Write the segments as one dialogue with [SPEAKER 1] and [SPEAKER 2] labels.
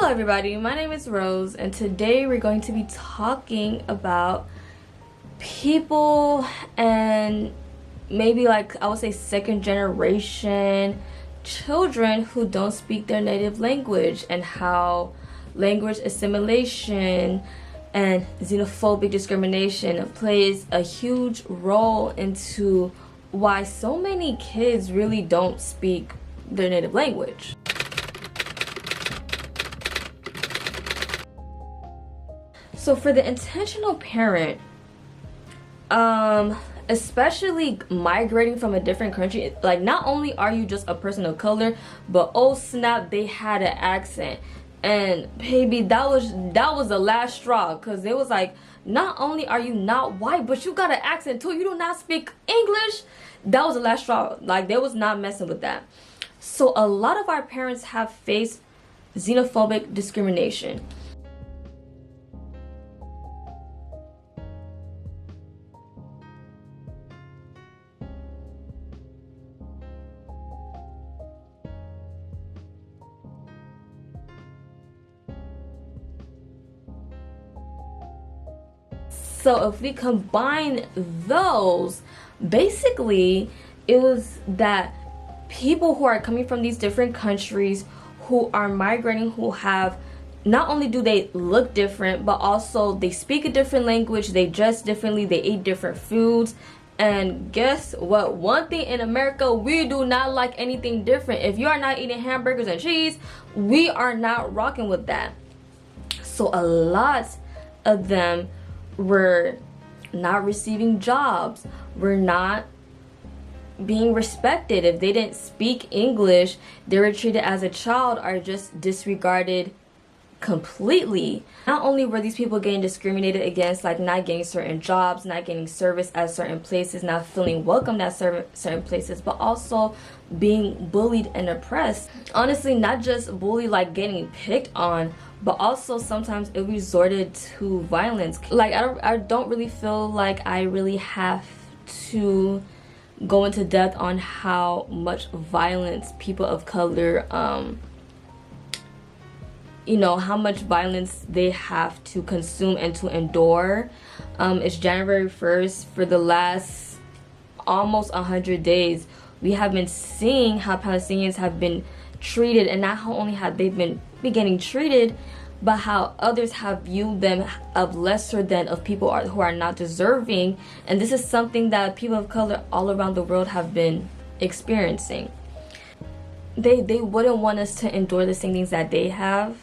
[SPEAKER 1] Hello everybody, my name is Rose and today we're going to be talking about people and maybe like I would say second generation children who don't speak their native language and how language assimilation and xenophobic discrimination plays a huge role into why so many kids really don't speak their native language. So for the intentional parent, especially migrating from a different country, like not only are you just a person of color, but oh snap, they had an accent. And baby, that was the last straw, because it was like, not only are you not white, but you got an accent too. You do not speak English. That was the last straw. Like they was not messing with that. So a lot of our parents have faced xenophobic discrimination. So if we combine those, basically it was that people who are coming from these different countries, who are migrating, who have, not only do they look different, but also they speak a different language, they dress differently, they eat different foods. And guess what? One thing in America, we do not like anything different. If you are not eating hamburgers and cheese, we are not rocking with that. So a lot of them were not receiving jobs, were not being respected. If they didn't speak English, they were treated as a child or just disregarded completely. Not only were these people getting discriminated against, like not getting certain jobs, not getting service at certain places, not feeling welcomed at certain places, but also being bullied and oppressed. Honestly, not just bullied like getting picked on, but also sometimes it resorted to violence. Like I don't really feel like I really have to go into depth on how much violence people of color how much violence they have to consume and to endure. It's January 1st. For the last almost 100 days, we have been seeing how Palestinians have been treated, and not how only have they been getting treated, but how others have viewed them of lesser than of people who are not deserving. And this is something that people of color all around the world have been experiencing. They wouldn't want us to endure the same things that they have,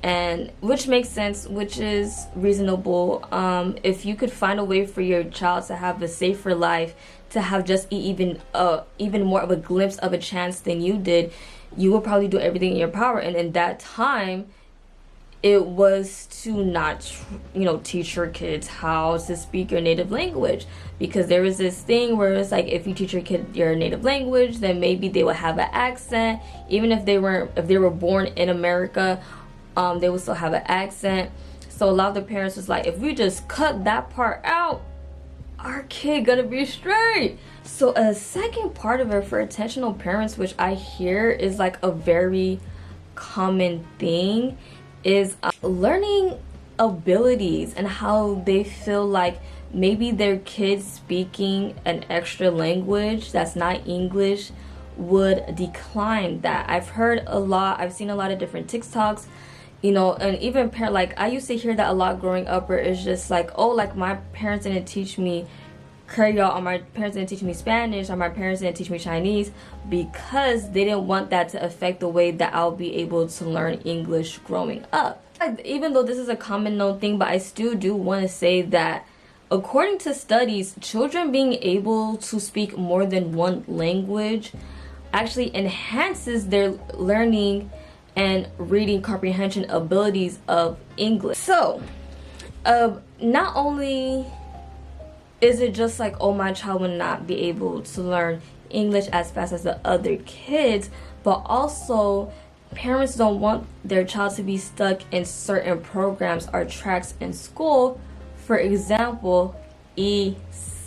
[SPEAKER 1] and which makes sense, which is reasonable. If you could find a way for your child to have a safer life, to have just even more of a glimpse of a chance than you did, you will probably do everything in your power. And in that time, it was to not teach your kids how to speak your native language, because there was this thing where it's like, if you teach your kid your native language, then maybe they would have an accent. Even if they were born in America, they would still have an accent. So a lot of the parents was like, if we just cut that part out, our kid gonna be straight. So a second part of it for intentional parents, which I hear is like a very common thing, is learning abilities and how they feel like maybe their kids speaking an extra language that's not English would decline that. I've seen a lot of different TikToks, and even like I used to hear that a lot growing up, where it's just like, oh, like my parents didn't teach me Creole, or my parents didn't teach me Spanish, or my parents didn't teach me Chinese, because they didn't want that to affect the way that I'll be able to learn English growing up. Even though this is a common known thing, but I still do want to say that according to studies, children being able to speak more than one language actually enhances their learning and reading comprehension abilities of English. So not only is it just like, oh, my child will not be able to learn English as fast as the other kids, but also parents don't want their child to be stuck in certain programs or tracks in school. For example,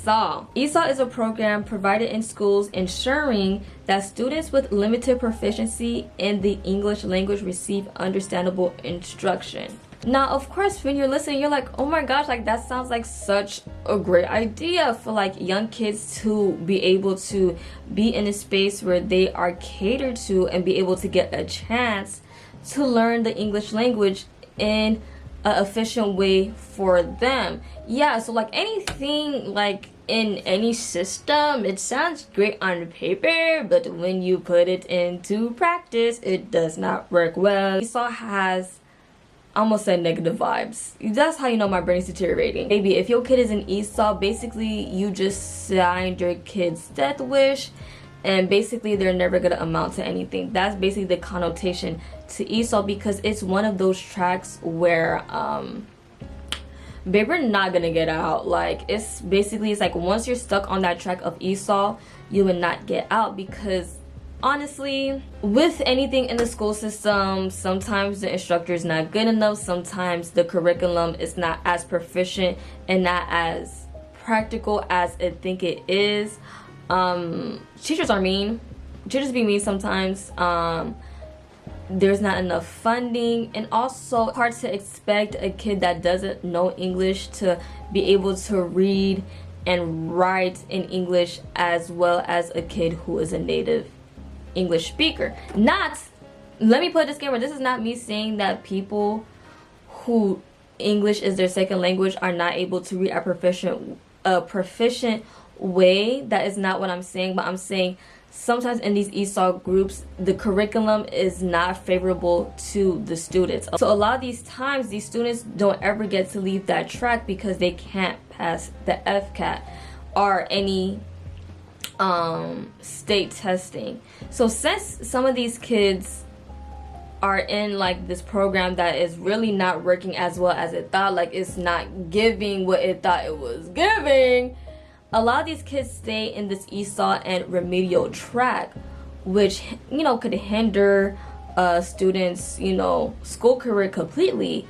[SPEAKER 1] ESOL. ESOL is a program provided in schools ensuring that students with limited proficiency in the English language receive understandable instruction. Now, of course, when you're listening, you're like, oh my gosh, like that sounds like such a great idea for like young kids to be able to be in a space where they are catered to and be able to get a chance to learn the English language in an efficient way for them. Yeah, so like anything like in any system, it sounds great on paper, but when you put it into practice, it does not work well. ESOL has almost said negative vibes. That's how you know my brain is deteriorating. Maybe if your kid is in ESOL, basically you just signed your kid's death wish, and basically they're never gonna amount to anything. That's basically the connotation to ESOL, because it's one of those tracks where babe, we're not gonna get out. Like it's like once you're stuck on that track of ESOL, you will not get out, because honestly, with anything in the school system, sometimes the instructor is not good enough, sometimes the curriculum is not as proficient and not as practical as I think it is. Teachers are mean. Teachers be mean sometimes. There's not enough funding, and also hard to expect a kid that doesn't know English to be able to read and write in English as well as a kid who is a native English speaker. Let me put a disclaimer, this is not me saying that people who English is their second language are not able to read a proficient way. That is not what I'm saying, but I'm saying sometimes in these ESOL groups, the curriculum is not favorable to the students. So a lot of these times, these students don't ever get to leave that track because they can't pass the FCAT or any state testing. So since some of these kids are in like this program that is really not working as well as it thought, like it's not giving what it thought it was giving, a lot of these kids stay in this ESOL and remedial track, which, you know, could hinder students, you know, school career completely.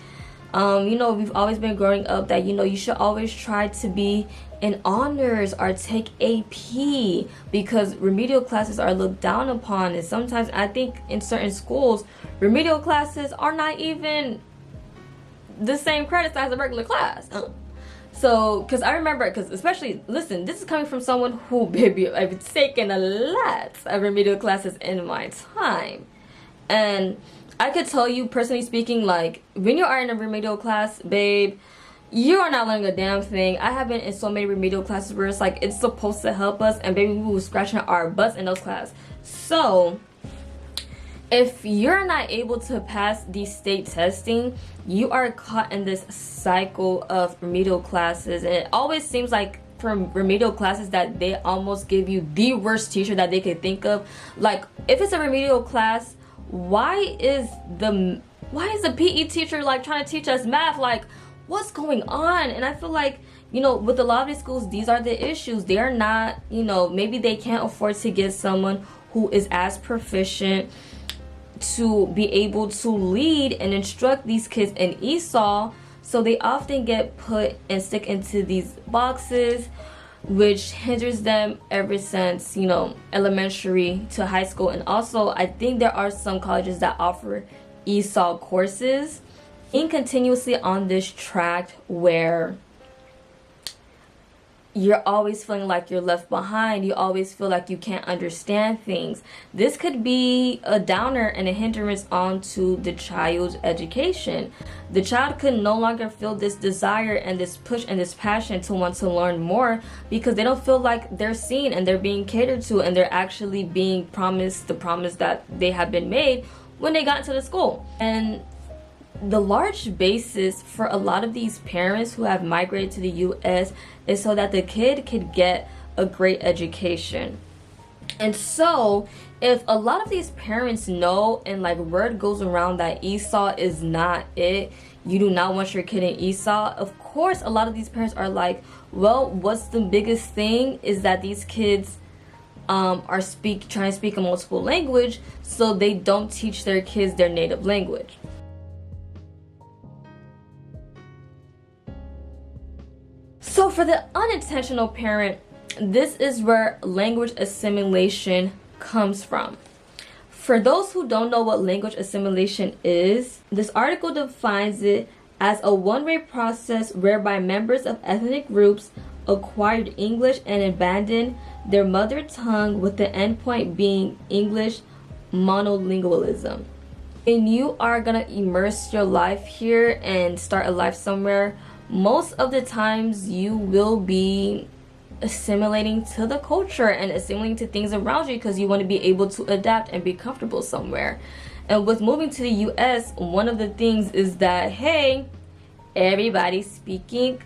[SPEAKER 1] You know, we've always been growing up that, you know, you should always try to be in honors or take AP, because remedial classes are looked down upon. And sometimes I think in certain schools, remedial classes are not even the same credits as a regular class. So, because I remember, because especially, listen, this is coming from someone who, baby, I've taken a lot of remedial classes in my time. And I could tell you, personally speaking, like, when you are in a remedial class, babe, you are not learning a damn thing. I have been in so many remedial classes where it's like, it's supposed to help us, and baby, we were scratching our butts in those classes. So, if you're not able to pass the state testing, you are caught in this cycle of remedial classes. And it always seems like from remedial classes that they almost give you the worst teacher that they could think of. Like, if it's a remedial class, why is the PE teacher like trying to teach us math? Like, what's going on? And I feel like, you know, with a lot of these schools, these are the issues. They are not, you know, maybe they can't afford to get someone who is as proficient to be able to lead and instruct these kids in ESOL. So they often get put and stick into these boxes, which hinders them ever since, you know, elementary to high school. And also, I think there are some colleges that offer ESOL courses. Being continuously on this track where you're always feeling like you're left behind, you always feel like you can't understand things, this could be a downer and a hindrance onto the child's education. The child could no longer feel this desire and this push and this passion to want to learn more, because they don't feel like they're seen and they're being catered to, and they're actually being promised the promise that they have been made when they got into the school. And the large basis for a lot of these parents who have migrated to the US is so that the kid could get a great education. And so if a lot of these parents know, and like word goes around that ESOL is not it, you do not want your kid in ESOL, of course a lot of these parents are like, well, what's the biggest thing is that these kids are trying to speak a multiple language, so they don't teach their kids their native language. So for the unintentional parent, this is where language assimilation comes from. For those who don't know what language assimilation is, this article defines it as a one-way process whereby members of ethnic groups acquired English and abandoned their mother tongue, with the endpoint being English monolingualism. When you are gonna immerse your life here and start a life somewhere, most of the times you will be assimilating to the culture and assimilating to things around you because you want to be able to adapt and be comfortable somewhere. And with moving to the US, one of the things is that, hey, everybody's speaking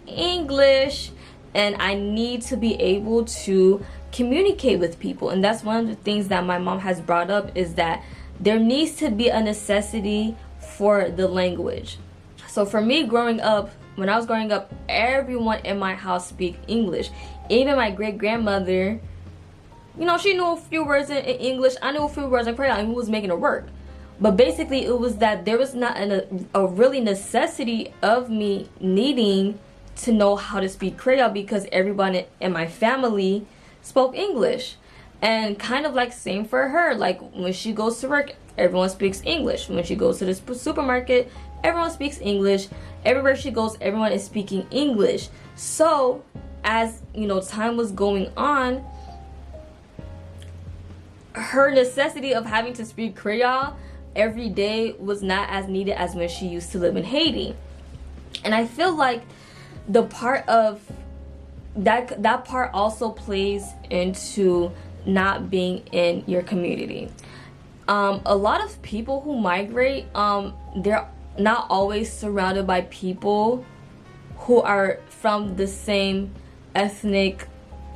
[SPEAKER 1] English and I need to be able to communicate with people. And that's one of the things that my mom has brought up, is that there needs to be a necessity for the language. So for me, growing up, when I was growing up, everyone in my house speak English. Even my great-grandmother, you know, she knew a few words in English. I knew a few words in Korean, and we was making it work. But basically, it was that there was not a really necessity of me needing to know how to speak Creole, because everyone in my family spoke English. And kind of like same for her, like when she goes to work, everyone speaks English. When she goes to the supermarket, everyone speaks English. Everywhere she goes, everyone is speaking English. So as you know, time was going on, her necessity of having to speak Creole every day was not as needed as when she used to live in Haiti. And I feel like the part of that part also plays into not being in your community. A lot of people who migrate, they're not always surrounded by people who are from the same ethnic,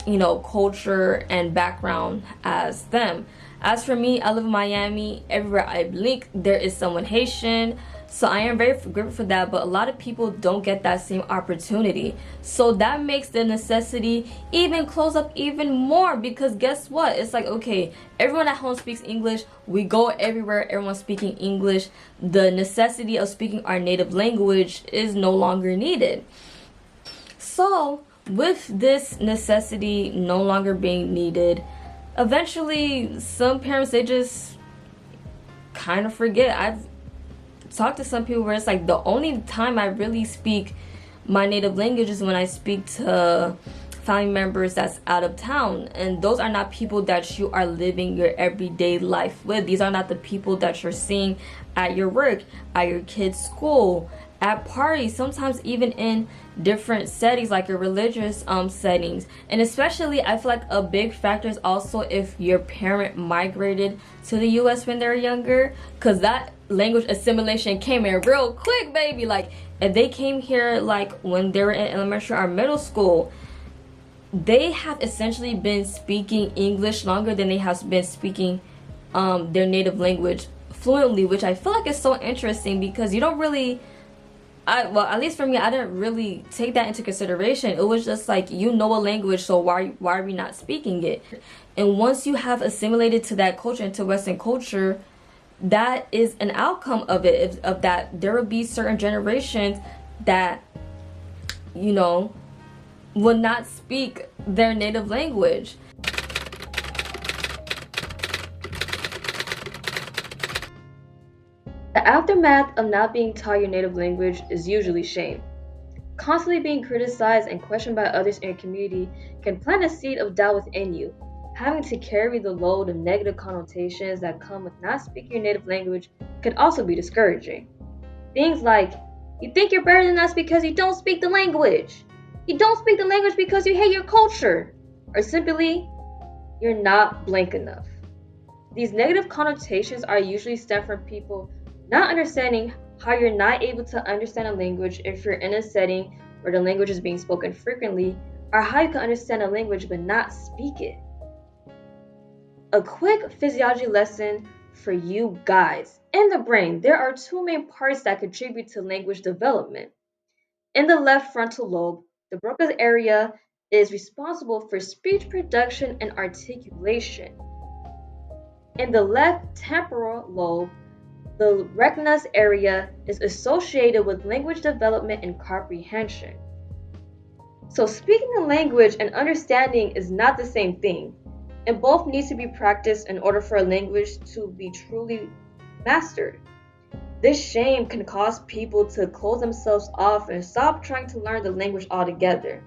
[SPEAKER 1] you know, culture and background as them. As for me, I live in Miami. Everywhere I blink, there is someone Haitian. So I am very grateful for that, but a lot of people don't get that same opportunity. So that makes the necessity even close up even more, because guess what? It's like, okay, everyone at home speaks English. We go everywhere, everyone's speaking English. The necessity of speaking our native language is no longer needed. So with this necessity no longer being needed, eventually some parents, they just kind of forget. I've talked to some people where it's like the only time I really speak my native language is when I speak to family members that's out of town, and those are not people that you are living your everyday life with. These are not the people that you're seeing at your work, at your kids' school, at parties, sometimes even in different settings like your religious settings. And especially, I feel like a big factor is also if your parent migrated to the US when they're younger, because that language assimilation came in real quick, baby. Like if they came here like when they were in elementary or middle school, they have essentially been speaking English longer than they have been speaking their native language fluently, which I feel like is so interesting, because you don't really, well, at least for me, I didn't really take that into consideration. It was just like, you know a language, so why are we not speaking it? And once you have assimilated to that culture, into Western culture, that is an outcome of it, of that there will be certain generations that, you know, will not speak their native language. The aftermath of not being taught your native language is usually shame. Constantly being criticized and questioned by others in your community can plant a seed of doubt within you. Having to carry the load of negative connotations that come with not speaking your native language can also be discouraging. Things like, you think you're better than us because you don't speak the language. You don't speak the language because you hate your culture. Or simply, you're not blank enough. These negative connotations are usually stem from people not understanding how you're not able to understand a language if you're in a setting where the language is being spoken frequently, or how you can understand a language but not speak it. A quick physiology lesson for you guys. In the brain, there are two main parts that contribute to language development. In the left frontal lobe, the Broca's area is responsible for speech production and articulation. In the left temporal lobe, the Rechnus area is associated with language development and comprehension.
[SPEAKER 2] So speaking a language and understanding is not the same thing, and both need to be practiced in order for a language to be truly mastered. This shame can cause people to close themselves off and stop trying to learn the language altogether.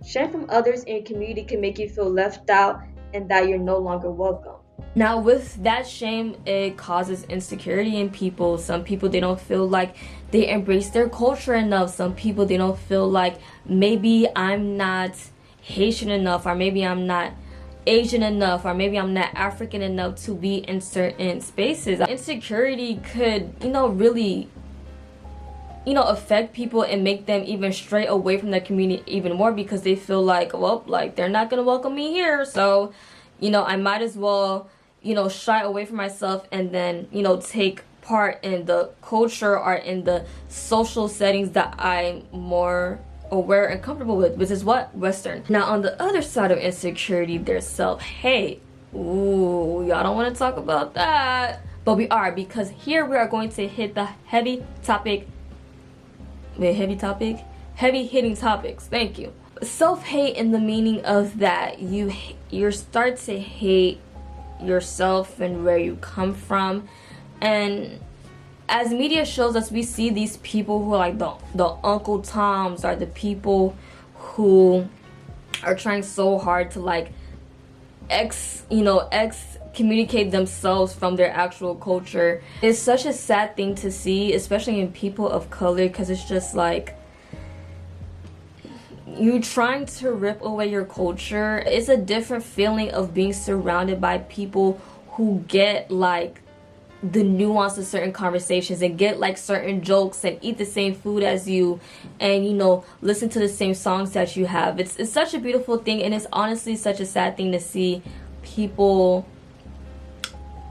[SPEAKER 2] Shame from others in your community can make you feel left out and that you're no longer welcome.
[SPEAKER 1] Now, with that shame, it causes insecurity in people. Some people, they don't feel like they embrace their culture enough. Some people, they don't feel like maybe I'm not Haitian enough, or maybe I'm not Asian enough, or maybe I'm not African enough to be in certain spaces. Insecurity could, really, affect people and make them even stray away from their community even more, because they feel like, well, like they're not gonna welcome me here, so I might as well shy away from myself and then take part in the culture or in the social settings that I'm more aware and comfortable with, which is what? Western. Now, on the other side of insecurity, there's self-hate. Ooh, y'all don't want to talk about that, but we are, because here we are going to hit the heavy hitting topics. Thank you. Self-hate in the meaning of that you start to hate yourself and where you come from. And as media shows us, we see these people who are like the Uncle Toms, are the people who are trying so hard to like communicate themselves from their actual culture. It's such a sad thing to see, especially in people of color, because it's just like you trying to rip away your culture. It's a different feeling of being surrounded by people who get like the nuance of certain conversations and get like certain jokes and eat the same food as you and listen to the same songs that you have. It's such a beautiful thing, and it's honestly such a sad thing to see people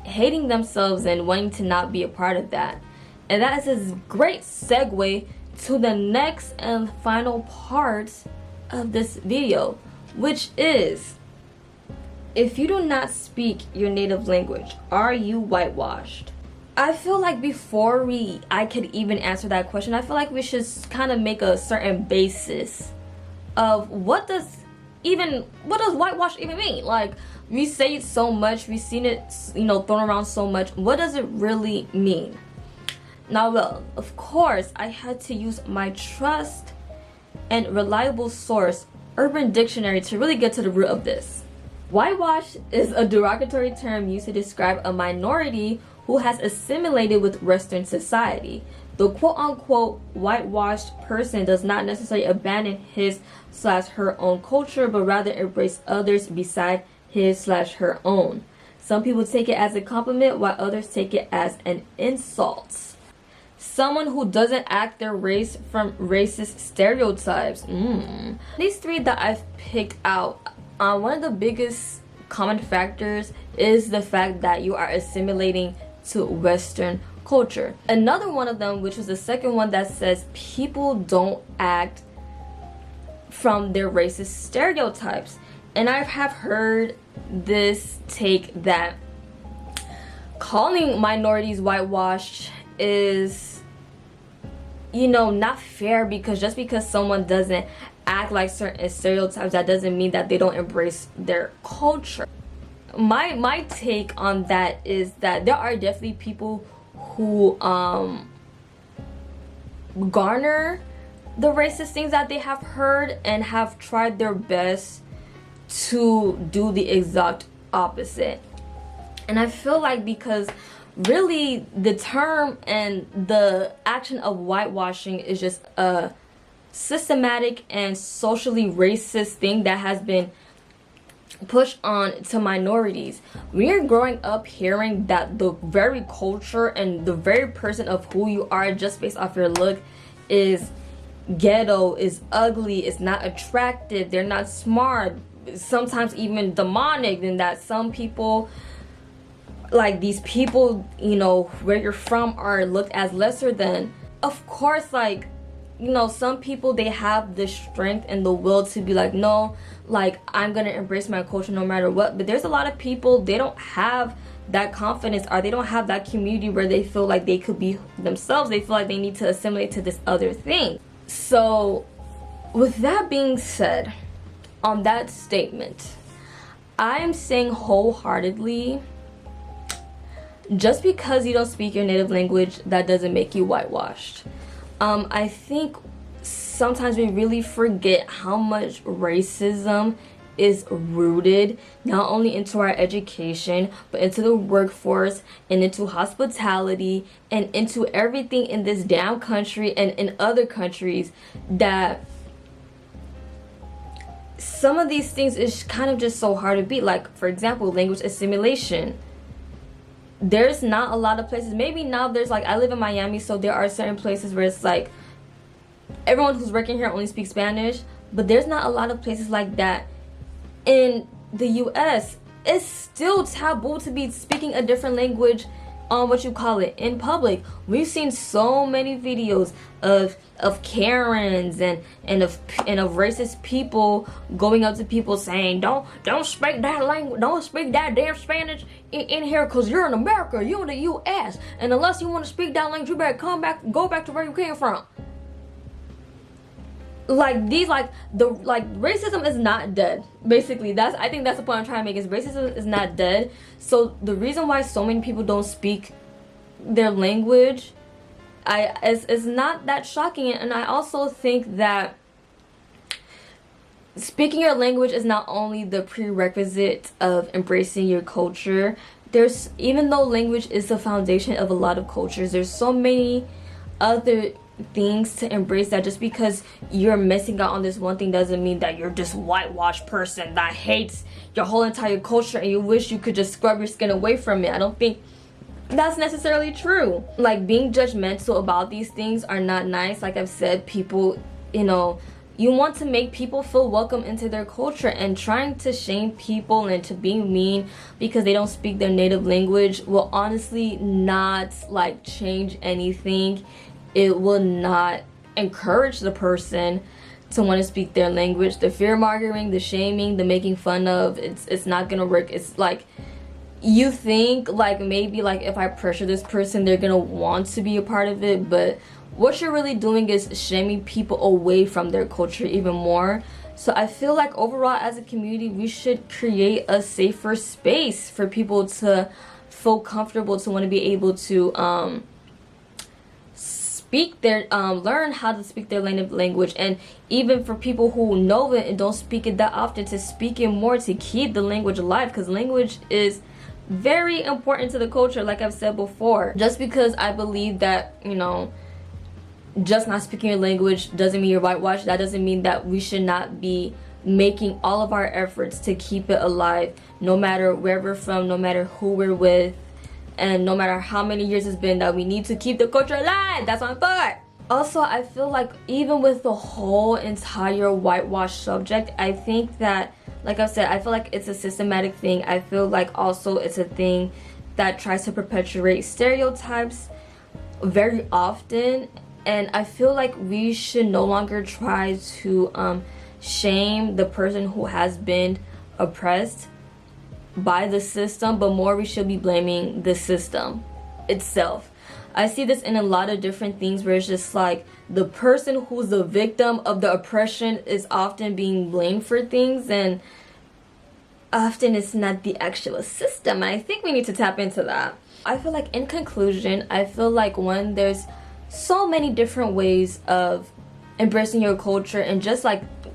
[SPEAKER 1] hating themselves and wanting to not be a part of that. And that is a great segue to the next and final part of this video, which is, if you do not speak your native language, are you whitewashed? I feel like before I could even answer that question, I feel like we should kind of make a certain basis of what does whitewash even mean? Like, we say it so much, we've seen it thrown around so much. What does it really mean? Now, well, of course, I had to use my trust and reliable source, Urban Dictionary, to really get to the root of this. Whitewash is a derogatory term used to describe a minority who has assimilated with Western society. The quote-unquote whitewashed person does not necessarily abandon his/her own culture, but rather embrace others beside his/her own. Some people take it as a compliment, while others take it as an insult. Someone who doesn't act their race from racist stereotypes. These three that I've picked out, one of the biggest common factors is the fact that you are assimilating to Western culture. Another one of them, which was the second one, that says people don't act from their racist stereotypes. And I have heard this take that calling minorities whitewashed is not fair, because just because someone doesn't act like certain stereotypes, that doesn't mean that they don't embrace their culture. My take on that is that there are definitely people who garner the racist things that they have heard and have tried their best to do the exact opposite. And I feel like, because really the term and the action of whitewashing is just a systematic and socially racist thing that has been pushed on to minorities. We are growing up hearing that the very culture and the very person of who you are just based off your look is ghetto, is ugly, is not attractive, they're not smart, sometimes even demonic, and that some people, like these people, where you're from, are looked as lesser than. Of course, like, some people, they have the strength and the will to be like, no, like, I'm gonna embrace my culture no matter what. But there's a lot of people, they don't have that confidence, or they don't have that community where they feel like they could be themselves. They feel like they need to assimilate to this other thing. So with that being said, on that statement, I am saying wholeheartedly, just because you don't speak your native language, that doesn't make you whitewashed. I think sometimes we really forget how much racism is rooted not only into our education, but into the workforce and into hospitality and into everything in this damn country and in other countries, that some of these things is kind of just so hard to beat. Like, for example, language assimilation. There's not a lot of places, maybe now there's like, I live in Miami, so there are certain places where it's like everyone who's working here only speaks Spanish, but there's not a lot of places like that in the US. It's still taboo to be speaking a different language on in public. We've seen so many videos of Karens and of racist people going up to people saying, don't speak that language, don't speak that damn Spanish in here, because you're in America, you're in the US, and unless you want to speak that language, you better go back to where you came from. Like, these, racism is not dead. Basically, I think that's the point I'm trying to make, is racism is not dead. So the reason why so many people don't speak their language, is not that shocking. And I also think that speaking your language is not only the prerequisite of embracing your culture. Even though language is the foundation of a lot of cultures, there's so many other things to embrace, that just because you're missing out on this one thing doesn't mean that you're this whitewashed person that hates your whole entire culture and you wish you could just scrub your skin away from it. I don't think that's necessarily true. Like, being judgmental about these things are not nice. Like I've said, people, you want to make people feel welcome into their culture, and trying to shame people and to be mean because they don't speak their native language will honestly not change anything. It will not encourage the person to want to speak their language. The fear mongering, the shaming, the making fun of, it's not gonna work. It's like, you think maybe if I pressure this person, they're gonna want to be a part of it, but what you're really doing is shaming people away from their culture even more. So I feel like overall, as a community, we should create a safer space for people to feel comfortable, to want to be able to learn how to speak their native language, and even for people who know it and don't speak it that often, to speak it more, to keep the language alive, because language is very important to the culture. Like I've said before, just because I believe that just not speaking your language doesn't mean you're whitewashed, that doesn't mean that we should not be making all of our efforts to keep it alive, no matter where we're from, no matter who we're with, and no matter how many years it's been, that we need to keep the culture alive. That's my thought. Also, I feel like even with the whole entire whitewash subject, I think that, like I've said, I feel like it's a systematic thing. I feel like also it's a thing that tries to perpetuate stereotypes very often. And I feel like we should no longer try to shame the person who has been oppressed by the system, but more we should be blaming the system itself. I see this in a lot of different things, where it's just like the person who's the victim of the oppression is often being blamed for things, and often it's not the actual system. I think we need to tap into that. I feel like, in conclusion, I feel like there's so many different ways of embracing your culture, and just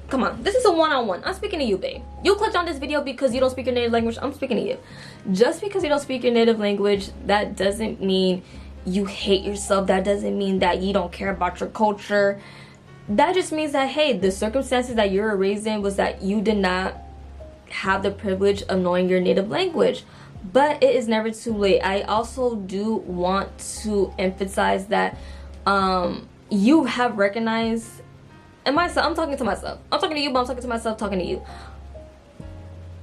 [SPEAKER 1] come on, this is a one-on-one. I'm speaking to you, babe. You clicked on this video because you don't speak your native language. I'm speaking to you. Just because you don't speak your native language, that doesn't mean you hate yourself. That doesn't mean that you don't care about your culture. That just means that, hey, the circumstances that you were raised in was that you did not have the privilege of knowing your native language. But it is never too late. I also do want to emphasize that you have recognized, and myself, I'm talking to myself. I'm talking to you, but I'm talking to myself, talking to you.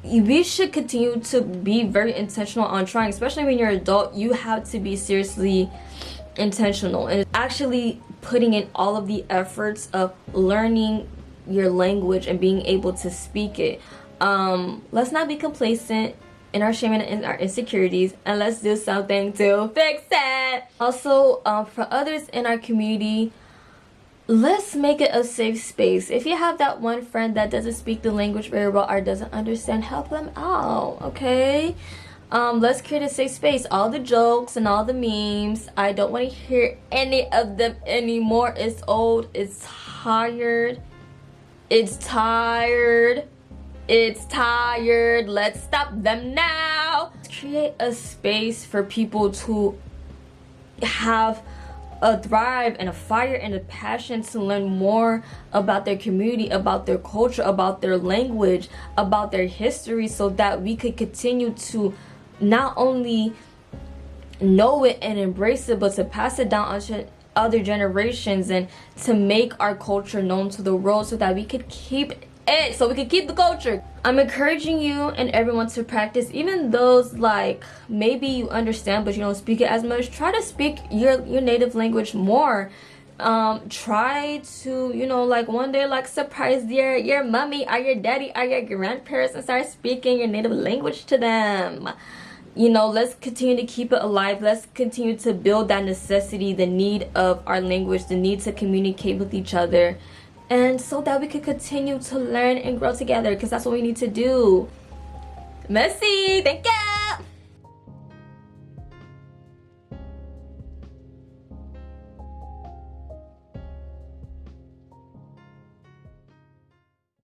[SPEAKER 1] We should continue to be very intentional on trying, especially when you're an adult. You have to be seriously intentional and actually putting in all of the efforts of learning your language and being able to speak it. Let's not be complacent in our shame and in our insecurities, and let's do something to fix it. Also, for others in our community, let's make it a safe space. If you have that one friend that doesn't speak the language very well or doesn't understand, help them out, okay? Let's create a safe space. All the jokes and all the memes, I don't want to hear any of them anymore. It's old, it's tired, it's tired, it's tired. Let's stop them now. Let's create a space for people to have a drive and a fire and a passion to learn more about their community, about their culture, about their language, about their history, so that we could continue to not only know it and embrace it, but to pass it down onto other generations and to make our culture known to the world, so that we could keep it, so we could keep the culture. I'm encouraging you and everyone to practice, even those like maybe you understand but you don't speak it as much. Try to speak your native language more. Try to, you know, like one day like surprise your mommy or your daddy or your grandparents and start speaking your native language to them. You know, let's continue to keep it alive. Let's continue to build that necessity, the need of our language, the need to communicate with each other, and so that we can continue to learn and grow together, because that's what we need to do. Merci, thank you.